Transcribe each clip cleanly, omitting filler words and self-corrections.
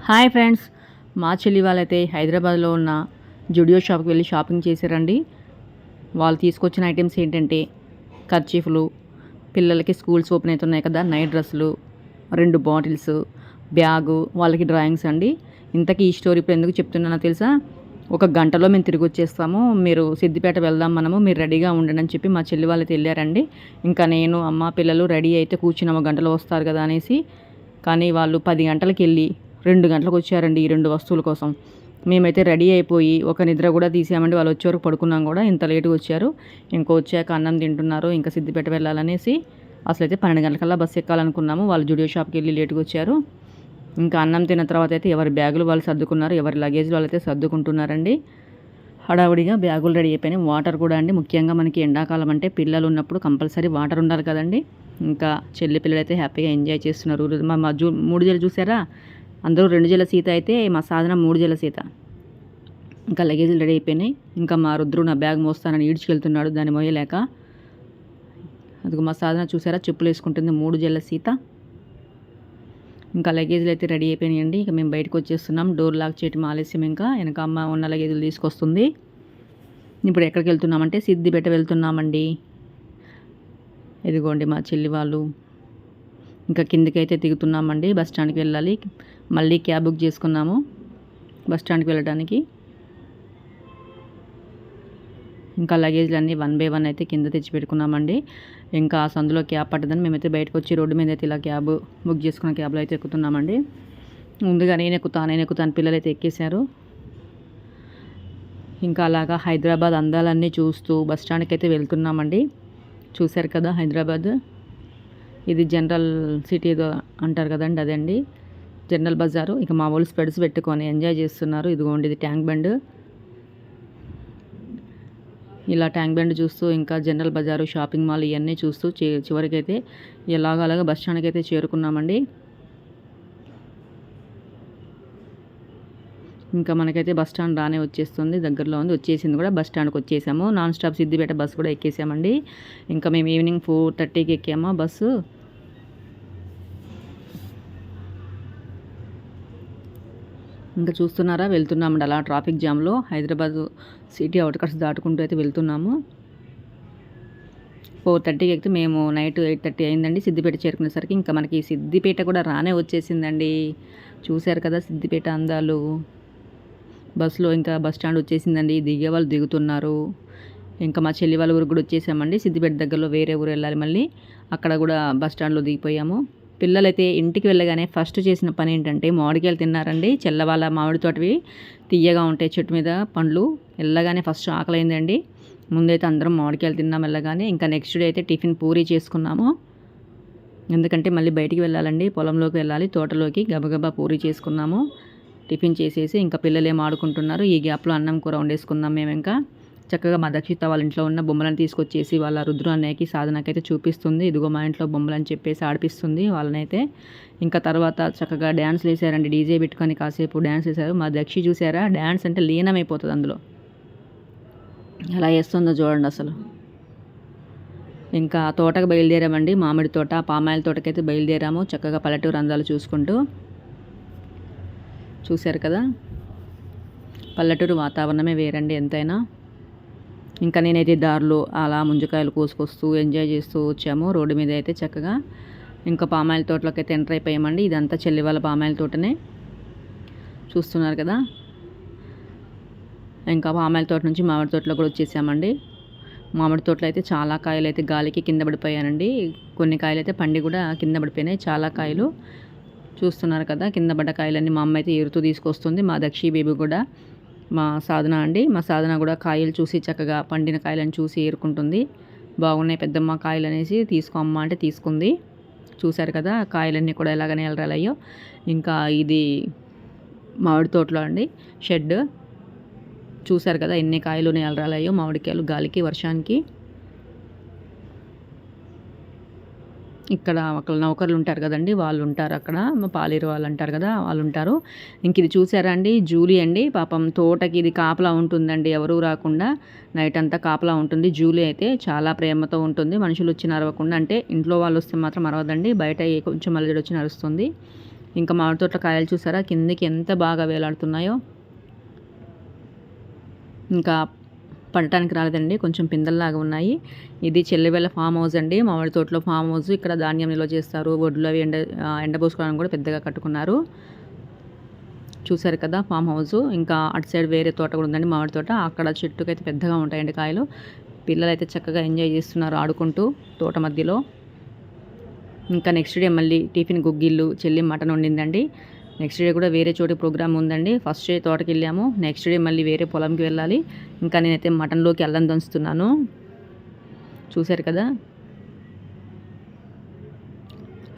Hi friends, మా చెల్లి వాళ్ళైతే హైదరాబాద్లో ఉన్న జుడియో షాప్కి వెళ్ళి షాపింగ్ చేశారండి. వాళ్ళు తీసుకొచ్చిన ఐటమ్స్ ఏంటంటే కర్చీఫ్లు, పిల్లలకి స్కూల్స్ ఓపెన్ అవుతున్నాయి కదా, నైట్ డ్రెస్సులు, 2 బాటిల్స్, బ్యాగు, వాళ్ళకి డ్రాయింగ్స్ అండి. ఇంతకీ ఈ స్టోరీ ఇప్పుడు ఎందుకు చెప్తున్నానో తెలుసా? ఒక గంటలో మేము తిరిగి వచ్చేస్తాము, మీరు సిద్దిపేట వెళ్దాం, మీరు రెడీగా ఉండండి అని చెప్పి మా చెల్లి వాళ్ళైతే వెళ్ళారండి. ఇంకా నేను అమ్మ పిల్లలు రెడీ అయితే కూర్చుని ఒక గంటలో వస్తారు కదా అనేసి, కానీ వాళ్ళు 10 గంటలకు వెళ్ళి 2 గంటలకు వచ్చారండి ఈ 2 వస్తువుల కోసం. మేమైతే రెడీ అయిపోయి ఒక నిద్ర కూడా తీసామండి. వాళ్ళు వచ్చే వరకు పడుకున్నాం కూడా, ఇంత లేటుగా వచ్చారు. ఇంకో వచ్చాక అన్నం తింటున్నారు, ఇంకా సిద్దిపేట వెళ్ళాలనేసి. అసలైతే 12 గంటలకల్లా బస్సు ఎక్కాలనుకున్నాము. వాళ్ళు జుడియో షాప్కి వెళ్ళి లేటుగా వచ్చారు. ఇంకా అన్నం తిన్న తర్వాత అయితే ఎవరి బ్యాగులు వాళ్ళు సర్దుకున్నారు, ఎవరి లగేజ్ వాళ్ళు అయితే సర్దుకుంటున్నారండి. హడావుడిగా బ్యాగులు రెడీ అయిపోయినాయి. వాటర్ కూడా అండి, ముఖ్యంగా మనకి ఎండాకాలం అంటే పిల్లలు ఉన్నప్పుడు కంపల్సరీ వాటర్ ఉండాలి కదండి. ఇంకా చెల్లి పిల్లలు అయితే హ్యాపీగా ఎంజాయ్ చేస్తున్నారు. మా 3 జలు చూసారా, అందరూ 2 జల సీత అయితే మా సాధన 3 జల సీత. ఇంకా లగేజీలు రెడీ అయిపోయినాయి. ఇంకా మా రుద్రు నా బ్యాగ్ మోస్తానని ఈడ్చుకెళ్తున్నాడు, దాన్ని మోయలేక. అదిగో మా సాధన చూసారా, చెప్పులు వేసుకుంటుంది 3 జల సీత. ఇంకా లగేజీలు అయితే రెడీ అయిపోయినాయండి. ఇక మేము బయటకు వచ్చేస్తున్నాం. డోర్ లాక్ చేయటం ఆలస్యం. ఇంకా వెనక అమ్మ ఉన్న లగేజీలు తీసుకొస్తుంది. ఇప్పుడు ఎక్కడికి వెళ్తున్నామంటే సిద్దిపేట వెళ్తున్నామండి. ఇదిగోండి మా చెల్లి వాళ్ళు. ఇంకా కిందికైతే దిగుతున్నామండి. బస్ స్టాండ్కి వెళ్ళాలి. మళ్ళీ క్యాబ్ బుక్ చేసుకున్నాము బస్ స్టాండ్కి వెళ్ళడానికి. ఇంకా లగేజ్లు అన్నీ 1 బై 1 అయితే కింద తెచ్చి పెట్టుకున్నామండి. ఇంకా ఆ సందులో క్యాబ్ పట్టదని మేమైతే బయటకు వచ్చి రోడ్డు మీద అయితే ఇలా క్యాబ్ బుక్ చేసుకున్న క్యాబ్లో అయితే ఎక్కుతున్నామండి. ముందుగా నేను ఎక్కుతాను పిల్లలు అయితే ఎక్కేశారు. ఇంకా అలాగా హైదరాబాద్ అందాలన్నీ చూస్తూ బస్ స్టాండ్కి అయితే వెళ్తున్నామండి. చూశారు కదా హైదరాబాద్, ఇది జనరల్ సిటీ ఏదో అంటారు కదండి, అదండి జనరల్ బజారు. ఇక మా వాళ్ళు స్పెడ్స్ పెట్టుకొని ఎంజాయ్ చేస్తున్నారు. ఇదిగోండి ఇది ట్యాంక్ బండ్. ఇలా ట్యాంక్ బండ్ చూస్తూ ఇంకా జనరల్ బజారు, షాపింగ్ మాల్ ఇవన్నీ చూస్తూ చివరికైతే అలాగా బస్ స్టాండ్కి అయితే చేరుకున్నామండి. ఇంకా మనకైతే బస్ స్టాండ్ రానే వచ్చేస్తుంది, దగ్గరలో ఉంది, వచ్చేసింది కూడా. బస్ స్టాండ్కి వచ్చేసాము. నాన్ స్టాప్ సిద్దిపేట బస్సు కూడా ఎక్కేసామండి. ఇంకా మేము ఈవినింగ్ 4:30కి ఎక్కాము బస్సు. ఇంకా చూస్తున్నారా, వెళ్తున్నామండి అలా ట్రాఫిక్ జామ్లో. హైదరాబాద్ సిటీ అవుట్కట్స్ దాటుకుంటూ అయితే వెళ్తున్నాము. 4:30కి ఎక్కితే మేము నైట్ 8:30 అయిందండి సిద్దిపేట చేరుకునేసరికి. ఇంకా మనకి సిద్దిపేట కూడా రానే వచ్చేసిందండి. చూశారు కదా సిద్దిపేట అందాలు. బస్సులో ఇంకా బస్ స్టాండ్ వచ్చేసిందండి. దిగే వాళ్ళు దిగుతున్నారు. ఇంకా మా చెల్లి వాళ్ళ ఊరికి కూడా వచ్చేసామండి. సిద్దిపేట దగ్గరలో వేరే ఊరు వెళ్ళాలి మళ్ళీ, అక్కడ కూడా బస్ స్టాండ్లో దిగిపోయాము. పిల్లలైతే ఇంటికి వెళ్ళగానే ఫస్ట్ చేసిన పని ఏంటంటే మామిడికాయలు తిన్నారండి. చెల్లవాళ్ళ మామిడి తోటవి తీయగా ఉంటాయి, చెట్టు మీద పండ్లు. వెళ్ళగానే ఫస్ట్ ఆకలైందండి. ముందైతే అందరం మామిడికాయలు తిన్నాం వెళ్ళగానే. ఇంకా నెక్స్ట్ డే అయితే టిఫిన్ పూరీ చేసుకున్నాము. ఎందుకంటే మళ్ళీ బయటికి వెళ్ళాలండి, పొలంలోకి వెళ్ళాలి, తోటలోకి. గబగబా పూరీ చేసుకున్నాము. టిఫిన్ చేసేసి ఇంకా పిల్లలు ఏం ఆడుకుంటున్నారు. ఈ గ్యాప్లో అన్నం కూర వండేసుకున్నాం మేము. ఇంకా చక్కగా మా దక్షిత వాళ్ళ ఇంట్లో ఉన్న బొమ్మలను తీసుకొచ్చేసి వాళ్ళ రుద్రు అన్నయ్యకి సాధనకైతే చూపిస్తుంది. ఇదిగో మా ఇంట్లో బొమ్మలు అని చెప్పేసి ఆడిపిస్తుంది వాళ్ళనైతే. ఇంకా తర్వాత చక్కగా డ్యాన్స్లు వేసారండి, డీజే పెట్టుకొని కాసేపు డ్యాన్స్ వేశారు. మా దక్షి చూసారా, డ్యాన్స్ అంటే లీనమైపోతుంది అందులో, ఎలా వేస్తుందో చూడండి అసలు. ఇంకా తోటకు బయలుదేరామండి, మామిడి తోట, పామాయిల తోటకైతే బయలుదేరాము. చక్కగా పల్లెటూరు అందాలు చూసుకుంటూ. చూశారు కదా, పల్లెటూరు వాతావరణమే వేరండి ఎంతైనా. ఇంకా నేనైతే దారిలో అలా ముంజకాయలు కోసుకొస్తూ ఎంజాయ్ చేస్తూ వచ్చాము రోడ్డు మీద అయితే చక్కగా. ఇంకా పామాయిల తోటలోకి అయితే ఎంటర్ అయిపోయామండి. ఇదంతా చెల్లి వాళ్ళ పామాయిల తోటనే, చూస్తున్నారు కదా. ఇంకా పామాయిల తోట నుంచి మామిడి తోటలో కూడా వచ్చేసామండి. మామిడి తోటలో అయితే చాలా కాయలు అయితే గాలికి కింద పడిపోయానండి. కొన్ని కాయలు అయితే పండి కూడా కింద పడిపోయినాయి, చాలా కాయలు. చూస్తున్నారు కదా, కింద పడ్డ కాయలన్నీ మా అమ్మ అయితే ఏరుతూ తీసుకొస్తుంది. మా దక్షి బేబీ కూడా, మా సాధన అండి, మా సాధన కూడా కాయలు చూసి చక్కగా పండిన కాయలను చూసి ఏరుకుంటుంది. బాగున్నాయి పెద్దమ్మ కాయలు అనేసి, తీసుకో అమ్మ అంటే తీసుకుంది. చూశారు కదా కాయలన్నీ కూడా ఎలాగనే ఎలరాలయ్యో. ఇంకా ఇది మామిడి తోటలో అండి షెడ్. చూశారు కదా ఎన్ని కాయలు ఎలరాలయ్యో మామిడికాయలు గాలికి వర్షానికి. ఇక్కడ ఒక నౌకర్లు ఉంటారు కదండి, వాళ్ళు ఉంటారు అక్కడ, పాలేరు వాళ్ళు అంటారు కదా, వాళ్ళు ఉంటారు. ఇంక ఇది చూసారా అండి, జూలీ అండి. పాపం తోటకి ఇది కాపలా ఉంటుందండి, ఎవరూ రాకుండా నైట్ అంతా కాపలా ఉంటుంది. జూలీ అయితే చాలా ప్రేమతో ఉంటుంది, మనుషులు వచ్చి అరవకుండా. అంటే ఇంట్లో వాళ్ళు వస్తే మాత్రం అరవదండి, బయట కొంచెం అల్లడి వచ్చి నరుస్తుంది. ఇంకా మామిడి తోటల కాయలు చూసారా కిందకి ఎంత బాగా వేలాడుతున్నాయో. ఇంకా పడటానికి రాలేదండి, కొంచెం పిందెల్లాగా ఉన్నాయి. ఇది చెల్లివెళ్ళ ఫామ్ హౌస్ అండి, మామిడి తోటలో ఫామ్ హౌస్. ఇక్కడ ధాన్యం నిల్వ చేస్తారు, ఒడ్లు అవి ఎండబోసుకోవడానికి కూడా పెద్దగా కట్టుకున్నారు. చూసారు కదా ఫామ్ హౌస్. ఇంకా అటు సైడ్ వేరే తోట కూడా ఉందండి, మామిడి తోట. అక్కడ చెట్టుకైతే పెద్దగా ఉంటాయండి కాయలు. పిల్లలు అయితే చక్కగా ఎంజాయ్ చేస్తున్నారు ఆడుకుంటూ తోట మధ్యలో. ఇంకా నెక్స్ట్ డే మళ్ళీ టిఫిన్ గుగ్గిళ్ళు, చెల్లి మటన్ వండిందండి. నెక్స్ట్ డే కూడా వేరే చోటి ప్రోగ్రామ్ ఉందండి. ఫస్ట్ డే తోటకి వెళ్ళాము, నెక్స్ట్ డే మళ్ళీ వేరే పొలంకి వెళ్ళాలి. ఇంకా నేనైతే మటన్లోకి అల్లం దంచుతున్నాను, చూశారు కదా.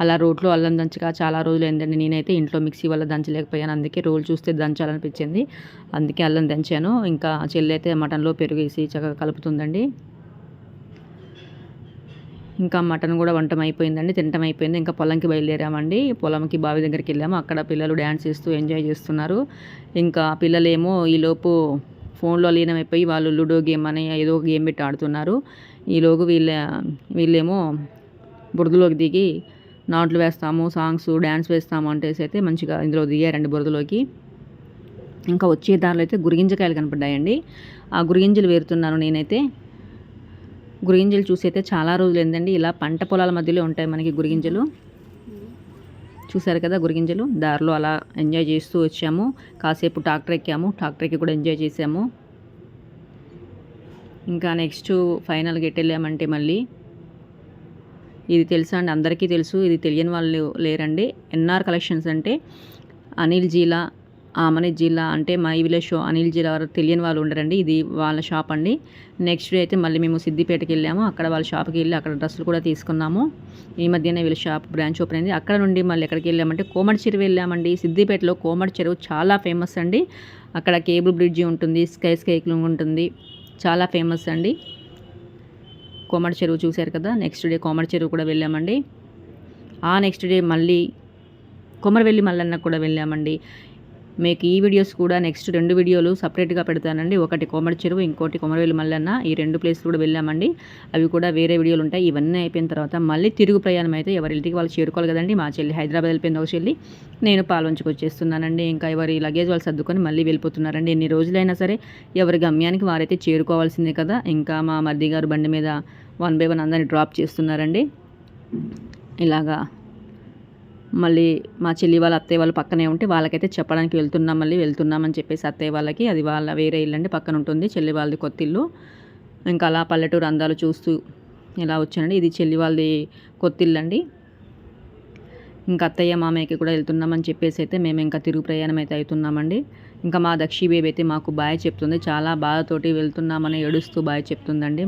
అలా రోట్లో అల్లం దంచగా చాలా రోజులు అయిందండి. నేనైతే ఇంట్లో మిక్సీ వల్ల దంచలేకపోయాను, అందుకే రోలు చూస్తే దంచాలనిపించింది, అందుకే అల్లం దంచాను. ఇంకా చెల్లి అయితే మటన్లో పెరుగు వేసి చక్కగా కలుపుతుందండి. ఇంకా మటన్ కూడా వంటం అయిపోయిందండి, తినటం అయిపోయింది. ఇంకా పొలంకి బయలుదేరామండి. పొలంకి బావి దగ్గరికి వెళ్ళాము. అక్కడ పిల్లలు డ్యాన్స్ చేస్తూ ఎంజాయ్ చేస్తున్నారు. ఇంకా పిల్లలేమో ఈలోపు ఫోన్లో లీనమైపోయి వాళ్ళు లూడో గేమ్ అని ఏదో గేమ్ పెట్టి ఆడుతున్నారు. ఈలోగు వీళ్ళేమో బురదలోకి దిగి నాట్లు వేస్తాము, సాంగ్స్ డ్యాన్స్ వేస్తాము అంటేసి అయితే మంచిగా ఇందులో దిగారండి బురదలోకి. ఇంకా వచ్చే దారిలో అయితే గురిగింజకాయలు కనపడ్డాయండి. ఆ గురిగింజలు వేరుతున్నాను నేనైతే. గురిగింజలు చూసి అయితే చాలా రోజులు ఏందండి, ఇలా పంట పొలాల మధ్యలో ఉంటాయి మనకి గురిగింజలు. చూసారు కదా గురిగింజలు. దారిలో అలా ఎంజాయ్ చేస్తూ వచ్చాము. కాసేపు ట్రాక్టర్ ఎక్కాము, ట్రాక్టర్ ఎక్కి కూడా ఎంజాయ్ చేసాము. ఇంకా నెక్స్ట్ ఫైనల్గా ఎటు వెళ్ళామంటే మళ్ళీ ఇది తెలుసా అండి, అందరికీ తెలుసు, ఇది తెలియని వాళ్ళు లేరండి. ఎన్ఆర్ కలెక్షన్స్ అంటే అనిల్ జీలా, ఆమని జిల్లా అంటే మై విలేజ్ షో అనిల్ జిల్లా వారు తెలియని వాళ్ళు ఉండరండి, ఇది వాళ్ళ షాప్ అండి. నెక్స్ట్ డే అయితే మళ్ళీ మేము సిద్దిపేటకి వెళ్ళాము. అక్కడ వాళ్ళ షాప్కి వెళ్ళి అక్కడ డ్రెస్సులు కూడా తీసుకున్నాము. ఈ మధ్యనే వీళ్ళ షాప్ బ్రాంచ్ ఓపెన్ అయింది. అక్కడ నుండి మళ్ళీ ఎక్కడికి వెళ్ళామంటే కోమటి చెరువు వెళ్ళామండి. సిద్దిపేటలో కోమటి చెరువు చాలా ఫేమస్ అండి. అక్కడ కేబుల్ బ్రిడ్జి ఉంటుంది, స్కైక్లింగ్ ఉంటుంది, చాలా ఫేమస్ అండి కోమటి చెరువు. చూశారు కదా. నెక్స్ట్ డే కోమటి చెరువు కూడా వెళ్ళామండి. ఆ నెక్స్ట్ డే మళ్ళీ కొమరవెల్లి మల్లన్న కూడా వెళ్ళామండి. మీకు ఈ వీడియోస్ కూడా నెక్స్ట్ 2 వీడియోలు సపరేట్గా పెడతానండి. ఒకటి కోమటి చెరువు, ఇంకోటి కొమరవెల్లి మల్లన్న. ఈ 2 ప్లేస్లు కూడా వెళ్ళామండి. అవి కూడా వేరే వీడియోలు ఉంటాయి. ఇవన్నీ అయిపోయిన తర్వాత మళ్ళీ తిరుగు ప్రయాణం అయితే ఎవరి ఇంటికి వాళ్ళు చేరుకోవాలి కదండి. మా చెల్లి హైదరాబాద్ వెళ్ళిపోయింది, ఒక చెల్లి, నేను పాల్వంచుకు వచ్చేస్తున్నానండి. ఇంకా ఎవరి లగేజ్ వాళ్ళు సర్దుకొని మళ్ళీ వెళ్ళిపోతున్నారండి. ఎన్ని రోజులైనా సరే ఎవరి గమ్యానికి వారైతే చేరుకోవాల్సిందే కదా. ఇంకా మా మర్ది గారు బండి మీద 1 by 1 అందరిని డ్రాప్ చేస్తున్నారండి. ఇలాగా మళ్ళీ మా చెల్లి వాళ్ళ అత్తయ్య వాళ్ళు పక్కనే ఉంటే వాళ్ళకైతే చెప్పడానికి వెళ్తున్నామని చెప్పేసి అత్తయ్య వాళ్ళకి, అది వాళ్ళ వేరే ఇల్లు అండి, పక్కన ఉంటుంది. చెల్లి వాళ్ళది కొత్త ఇల్లు. ఇంకా అలా పల్లెటూరు అందాలు చూస్తూ ఇలా వచ్చానండి. ఇది చెల్లి వాళ్ళది కొత్త ఇల్లు అండి. ఇంకా అత్తయ్య మామయ్యకి కూడా వెళ్తున్నామని చెప్పేసి అయితే మేము ఇంకా తిరుగు ప్రయాణం అయితే అవుతున్నామండి. ఇంకా మా దక్షి బేబీ అయితే మాకు బాయ్ చెప్తుంది, చాలా బాధతోటి వెళ్తున్నామని ఏడుస్తూ బాయ్ చెప్తుందండి.